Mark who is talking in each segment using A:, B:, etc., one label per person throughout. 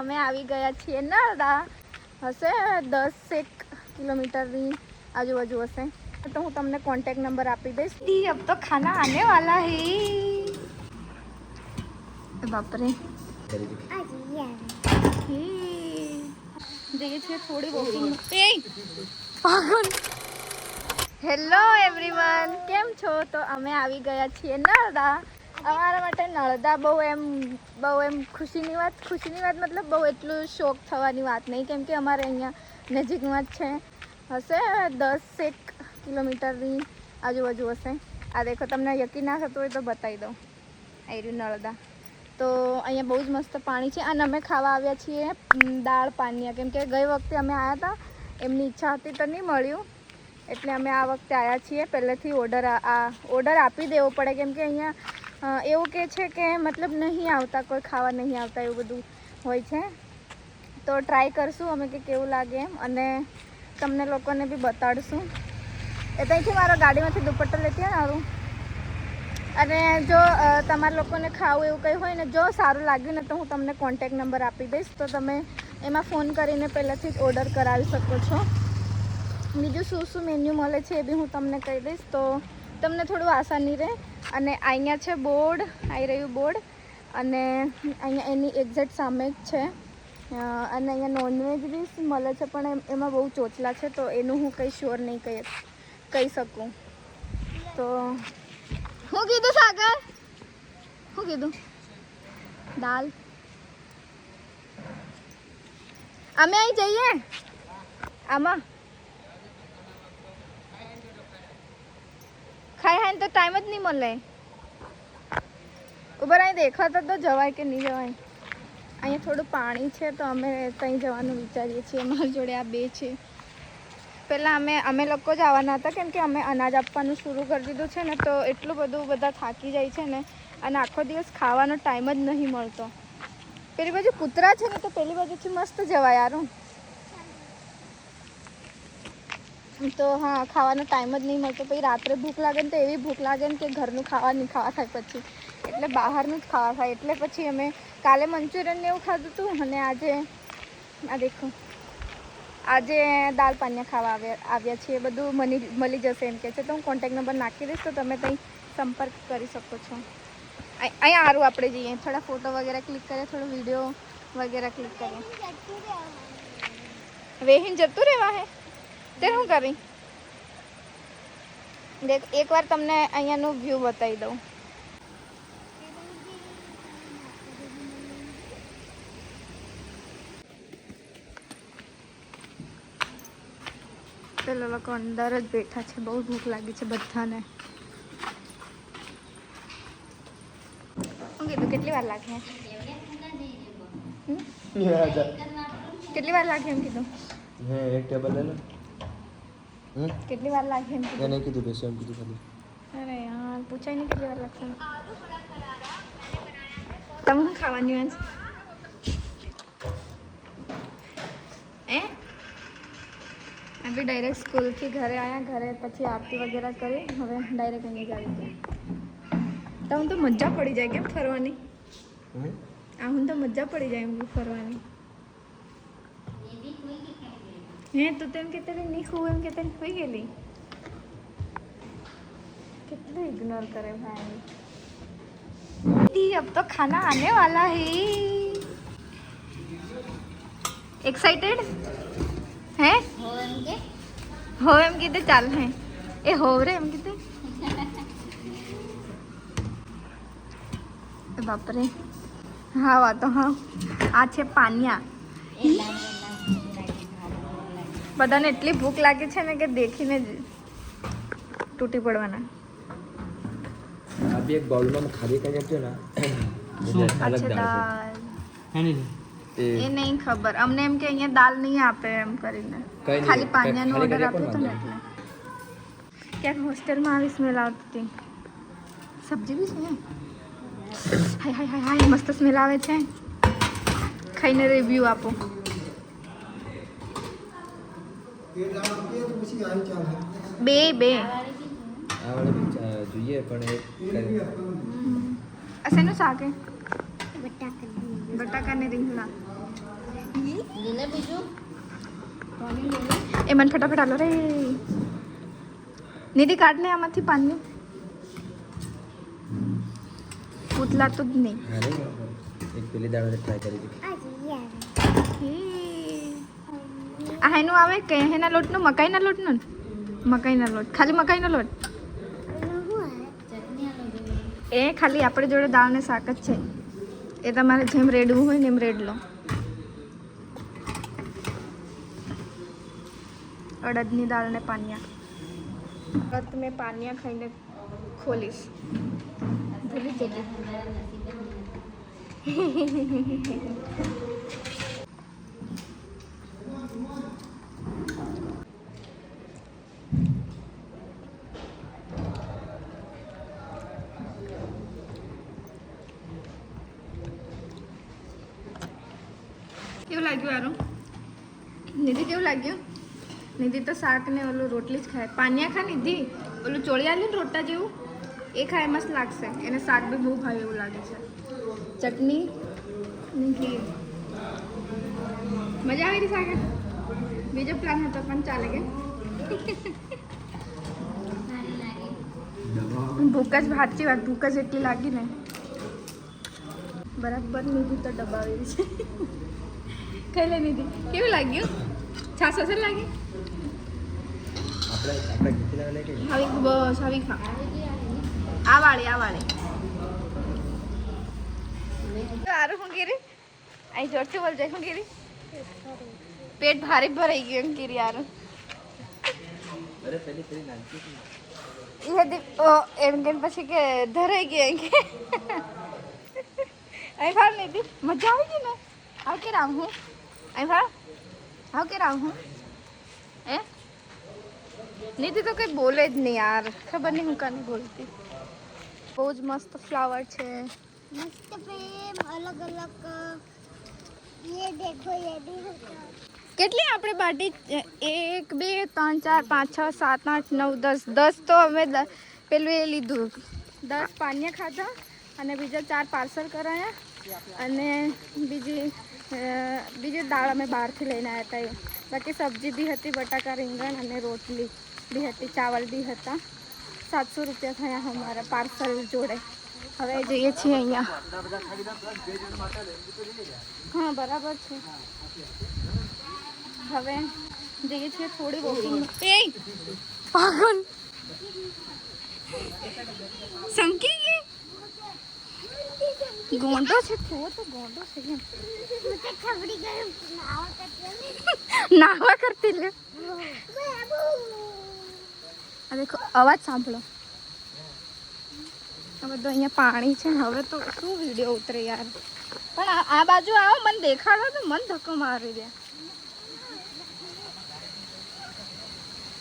A: અમે આવી ગયા છીએ નર્મદા, હશે 10 કિલોમીટરની આજુબાજુ હશે, તો હું તમને કોન્ટેક્ટ નંબર આપી દઈશ। अब तो खाना आने वाला है। बाप रे જઈએ છીએ થોડી વોકિંગ। હેલો એવરીવન, કેમ છો? તો અમે આવી ગયા છીએ નર્મદા। અમારા માટે નર્મદા બહુ એમ ખુશીની વાત મતલબ બહુ એટલું શોક થવાની વાત નહીં, કેમ કે અમારે અહીંયા નજીકમાં જ છે, હશે 10 કિલોમીટરની આજુબાજુ હશે। આ દેખો, તમને યકીન ના થતું હોય તો બતાવી દઉં, આ રહ્યું નર્મદા। તો અહીંયા બહુ જ મસ્ત પાણી છે અને અમે ખાવા આવ્યા છીએ દાળ પાનિયા, કેમ કે ગઈ વખતે અમે આવ્યા હતા, એમની ઈચ્છા હતી તો નહીં મળ્યું, એટલે અમે આ વખતે આવ્યા છીએ। પહેલેથી ઓર્ડર આપી દેવો પડે, કેમ કે અહીંયા એવું કે છે કે મતલબ નહીં આવતા, કોઈ ખાવા નહીં આવતા, એવું બધું હોય છે। તો ટ્રાય કરશું અમે કે કેવું લાગે એમ, અને તમને લોકોને બી બતાડશું। એ ત્યાંથી મારો ગાડીમાંથી દુપટ્ટો લેતી હોય ને આવું, અને જો તમારા લોકોને ખાવું એવું કંઈ હોય ને, જો સારું લાગ્યું ને તો હું તમને કોન્ટેક્ટ નંબર આપી દઈશ, તો તમે એમાં ફોન કરીને પહેલાંથી જ ઓર્ડર કરાવી શકો છો। બીજું શું શું મેન્યુ મળે છે એ બી હું તમને કહી દઈશ, તો તમને થોડું આસાની રહે। અને અહીંયા છે બોર્ડ, આવી રહ્યું બોર્ડ, અને અહીંયા એની એક્ઝેક્ટ સામે જ છે। અને અહીંયા નોનવેજ બી મળે છે, પણ એમાં બહુ ચોચલા છે, તો એનું હું કંઈ શ્યોર નહીં કહી શકું। તો શું કીધું સાગર? શું કીધું? દાલ અમે અહીં જઈએ આમાં ખાઈ તો ટાઈમ જ નહીં મળે। ઉભર અહીં દેખાતા તો જવાય કે નહીં જવાય। અહીંયા થોડું પાણી છે, તો અમે ત્યાં જવાનું વિચારીએ છીએ। અમારી જોડે આ બે છે। પહેલાં અમે લોકો જ આવવાના હતા, કેમ કે અમે અનાજ આપવાનું શરૂ કરી દીધું છે ને, તો એટલું બધું બધા થાકી જાય છે ને, અને આખો દિવસ ખાવાનો ટાઈમ જ નહીં મળતો। પેલી બાજુ કૂતરા છે ને, તો પેલી બાજુથી મસ્ત જવાય યારું। તો હા, ખાવાનો ટાઈમ જ નહીં મળતો, પછી રાત્રે ભૂખ લાગે ને તો એવી ભૂખ લાગે ને કે ઘરનું ખાવા નહીં ખાવા થાય પછી, એટલે બહારનું જ ખાવા થાય। એટલે પછી અમે કાલે મંચુરિયન ને એવું ખાધું હતું, અને આજે આ દેખો, આજે દાળ પાનિયા ખાવા આવ્યા છીએ। બધું મળી જશે એમ કે છે, તો હું કોન્ટેક્ટ નંબર નાખી દઈશ, તો તમે ત્યાં સંપર્ક કરી શકો છો। અહીંયા સારું આપણે જઈએ, થોડા ફોટો વગેરે ક્લિક કરીએ, થોડો વિડીયો વગેરે ક્લિક કરીએ। વેહીન જતું રહેવા હે તે શું કરી દેખ, એકવાર તમને અહીંયાનું વ્યૂ બતાવી દઉં। પેલા લોકો અંદર જ બેઠા છે, બહુ ભૂખ લાગી છે બધાને। શું કીધું? કેટલી વાર લાગે? કેટલી વાર લાગે એમ કીધું?
B: એક ટેબલ લે લો।
A: કેટલી વાર લાગે એમ કીધું?
B: નહીં કીધું, બેસો એમ કીધું ખાલી।
A: અરે યાર, પૂછાય નહીં કેટલી વાર લાગશે। તમે શું ખાવાની હોય अभी डायरेक्ट स्कूल થી ઘરે આયા, ઘરે પછી આરતી વગેરે કરી, હવે ડાયરેક્ટ અહીંયા જ આવી ગયા। તો હું તો મજા પડી જાય કેમ ફરવાની? હું તો મજા પડી જાય એમ ફરવાની। હે તો તેમ કે તેરી નહીં ખું એમ કે તેરી હોઈ ગયેલી, કેટલું ઇગ્નોર કરે ભાઈ। अब तो खाना आने वाला है। एक्साइटेड है? हो एम कीधे चाल है ए हो रे एम कीधे बाप रे। हाँ वा तो हाँ आ छे पानिया। બધાને એટલી ભૂખ લાગે છે ને કે દેખીને જ તૂટી પડવાના।
B: अभी एक बाउल में खाली कर देते हो ना, अलग दाल है नहीं
A: એ નહીં ખબર અમને, એમ કે અહીંયા દાલ નહીં આપે એમ કરીને, ખાલી પાનિયાનો ઓર્ડર આપ્યો હતો ને એટલે। ક્યાંક હોસ્ટેલમાં આવી સ્મેલ આવતી હતી। સબ્જી બી છે, હાય હાય હાય હાય, મસ્ત સ્મેલ આવે છે। ખાઈને રિવ્યૂ આપો। બે
B: જોઈએ પણ
A: શેનું શાક હે? બટાકા ને રીંગણા। એ મને ફટાફટ આલો રે. નિધિ કાઢને આમાંથી પાણી. ઉતલાતું જ નહીં.
B: અરે એક પેલી દાડે ટ્રાય કરી હતી.
A: આ એનું આવે કે એના લોટનું મકાઈના લોટનું મકાઈના લોટ ખાલી મકાઈનો લોટ એ ખાલી આપણે જોડે દાળ ને શાક જ છે એ તમારે જેમ રેડવું હોય ને એમ રેડ લો અડદની દાળ ને પાનિયા મેં પાનિયા ખાઈને ખોલીશ ભૂલી જતી કેવું લાગ્યું આરું નિધિ કેવું લાગ્યું નિધિ તો શાક ને ઓલું રોટલી જ ખાય પાનિયા ખા નિધિ ઓલું ચોળી આલ્યું ને રોટા જેવું એ ખાય મસ્ત લાગશે એને શાક બી બહુ ભાવે એવું લાગે છે ચટણી ને ઘી મજા આવી રહી શાક બીજો પ્લાન હતો પણ ચાલે કે ભૂખ જ સાચી વાત ભૂખ જ એટલી લાગી ને બરાબર નિધિ તો દબાવી છે ખાઈ લે નિધિ કેવું લાગ્યું છાસ અસર લાગી
B: આપણે ગીતના લે કે
A: આવી બસ આવી ખા આ વાળી આરું હું ગીરી અહીં જોરથી બોલ જાય હું ગીરી પેટ ભારે ભરાઈ ગયું એમ ગીરી આરું
B: અરે પેલી નાનકી
A: એ એમ કે પછી કે ધરાઈ ગયું એમ કે અહીં ફાળ નીધી મજા આવી ગઈ ને આવ કે રામ હું અહીં ફાળ આવ કે રામ હું એ નીતિ તો કંઈ બોલે જ નહીં યાર ખબર નહીં હું કાની બોલતી બહુ જ મસ્ત ફ્લાવર છે
C: मस्त प्रेम अलग अलग ये देखो ये भी होता
A: કેટલી આપણે બાટી 1 2 3 4 5 6 7 8 9 10 10 તો અમે પેલું એ લીધું 10 પાનિયા ખાધા અને બીજા 4 પાર્સલ કરાયા અને બીજી દાળ અમે બહારથી લઈને આવ્યા હતા એ બાકી સબ્જી બી હતી બટાકા રીંગણ અને રોટલી બી હતી ચાવલ બી હતા 700 રૂપિયા થયા અમારા પાર્સલ જોડે હવે જઈએ છીએ અહીંયા હા બરાબર છે હવે જઈએ છીએ થોડી વોકિંગ એ પાગલ સંકી ગઈ ગોંડો છે તો ગોંડો છે કેમ
C: मुझे खबरी गरम
A: નાવા કરતી લે આ દેખો અવાજ સાંભળો હવે તો અહીંયા પાણી છે ને હવે તો શું વિડીયો ઉતરે યાર પણ આ બાજુ આવો મને દેખાડો તો મન ધક્કો મારી દે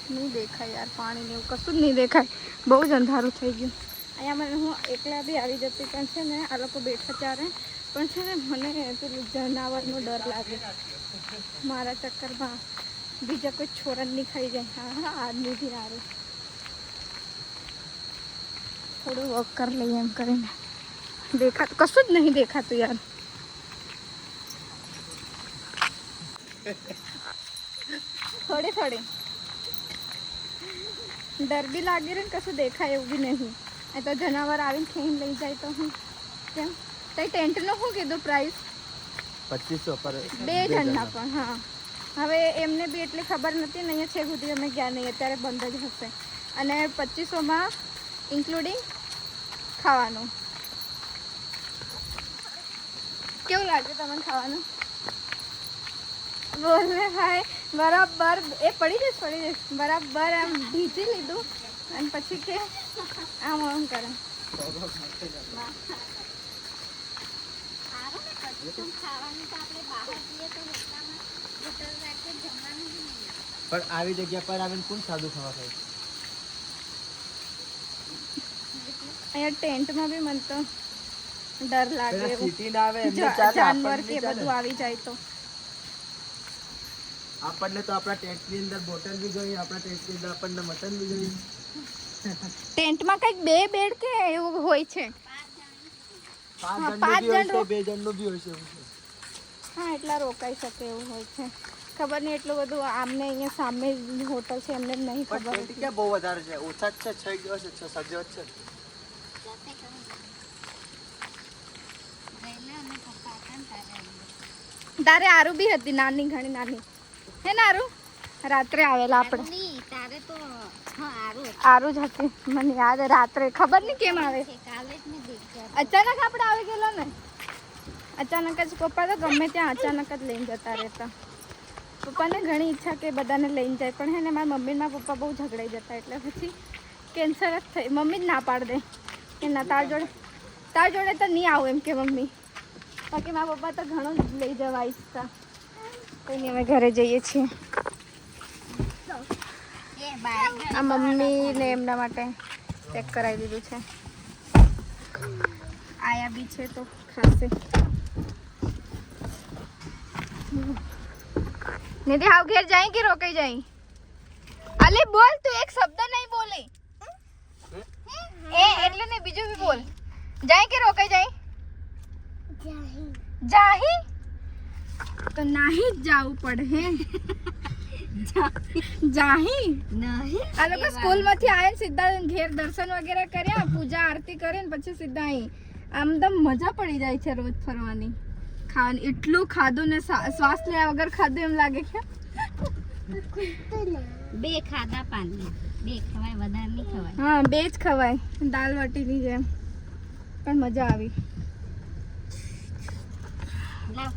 A: નહીં દેખાય યાર પાણી ને એવું કશું જ નહીં દેખાય બહુ જ અંધારું થઈ ગયું અહીંયા મને હું એકલા બી આવી જતી પણ છે ને આ લોકો બેઠા ત્યારે પણ છે ને મને પેલું જનાવરનો ડર લાગે મારા ચક્કરમાં બીજા કોઈ છોરણ નહીં ખાઈ જાય હા આદમીથી સારું થોડું વોક કરી લઈએ એમ કરીને દેખાતું કશું જ નહીં દેખાતું યાર થોડી ડર બી લાગી રહ્યો ને કશું દેખાય એવું બી નહીં એ તો જનાવર આવીને ખેઈને લઈ જાય તો હું કેમ તઈ ટેન્ટનું શું કીધું પ્રાઇસ
B: 2500 પર
A: 2 જણના પણ હા હવે એમને બી એટલી ખબર નથી ને અહીંયા છે સુધી અમે ગયા નહીં અત્યારે બંધ જ હશે અને 2500માં ઇન્ક્લુડિંગ ખાવાનું કેવું લાગે તમને ખાવાનું બોલે ભાઈ બરાબર એ પડી જશે બરાબર આમ ભીજી લીધું અને પછી કે આમ કરે
B: પણ આવી જગ્યા પર આવીને કોણ સાદું ખાવા ખાય
A: અહીંયા ટેન્ટમાં બી મને તો ડર લાગે
B: પેલા
A: એવું
B: સિટી ના આવે એમને ચાલે
A: જાનવર કે
B: આપણને
A: બધું આવી જાય તો
B: આપણને તો આપણા ટેન્ટની અંદર બોટલ બી જોઈએ આપણા ટેન્ટની અંદર આપણને મટન બી જોઈએ
A: ટેન્ટમાં કંઈક 2 બેડ કે એવું હોય છે
B: 5
A: પાંચ
B: જણનું બી હોય
A: જણ
B: છે 2 જણનું બી હોય છે
A: હા એટલા રોકાઈ શકે એવું હોય છે. ખબર નહીં એટલું બધું આમને અહીંયા સામે હોટલ છે એમને નહીં ખબર
B: પણ
A: હતી.
B: ક્યાં બહુ વધારે છે, ઓછા જ છે, 6 દિવસ છે, 6-7 દિવસ છે.
A: તારે આરુ બી હતી નાની ઘણી નાની હે ને આરુ રાત્રે આવેલા આપણે
C: તારે તો હા આરું
A: આરુ જ હતી મને યાદ રાત્રે ખબર નહીં કેમ આવે
C: કાલે જ મેં દેખ્યા.
A: અચાનક આપણે આવી ગયેલા ને અચાનક જ પપ્પા તો ગમે ત્યાં અચાનક જ લઈને જતા રહેતા. પપ્પાને ઘણી ઈચ્છા કે બધાને લઈને જાય પણ હે ને મારા મમ્મી ને મારા પપ્પા બહુ ઝઘડાઈ જતા એટલે પછી કેન્સર જ થઈ. મમ્મી જ ના પાડ દે કે ના તાર જોડે તો નહીં આવું એમ કે મમ્મી. બાકી મારા પપ્પા તો ઘણું જ લઈ જવા ઈચ્છતા. કંઈ નહીં અમે ઘરે જઈએ છીએ.
C: એ બાર
A: આ મમ્મી ને એમના માટે પેક કરાવી દીધું છે. આયા બી છે તો ખાશે. નિધિ હાવ ઘેર જાય કે રોકાઈ જાય? અલે બોલ તું એક શબ્દ નહીં બોલે એ એટલે ને બીજું બી બોલ. જાય કે રોકાઈ જાય? જાહી તો નહીં જ જાવું પડે હે જાહી
C: નહીં
A: આ લોકો સ્કૂલ માંથી આવીને સીધા ઘેર દર્શન વગેરે કર્યા પૂજા આરતી કરીને પછી સીધા અહીં આમ તો મજા પડી જાય છે રોજ ફરવાની ખાવાની. એટલું ખાધું ને શ્વાસ લેવા વગર ખાધું એમ લાગે કે
C: બે ખાધા પાણી બે ખવાય વધારે નહીં ખવાય.
A: હા બે જ ખવાય દાલ બાટીની જેમ પણ મજા આવી.
C: લાવ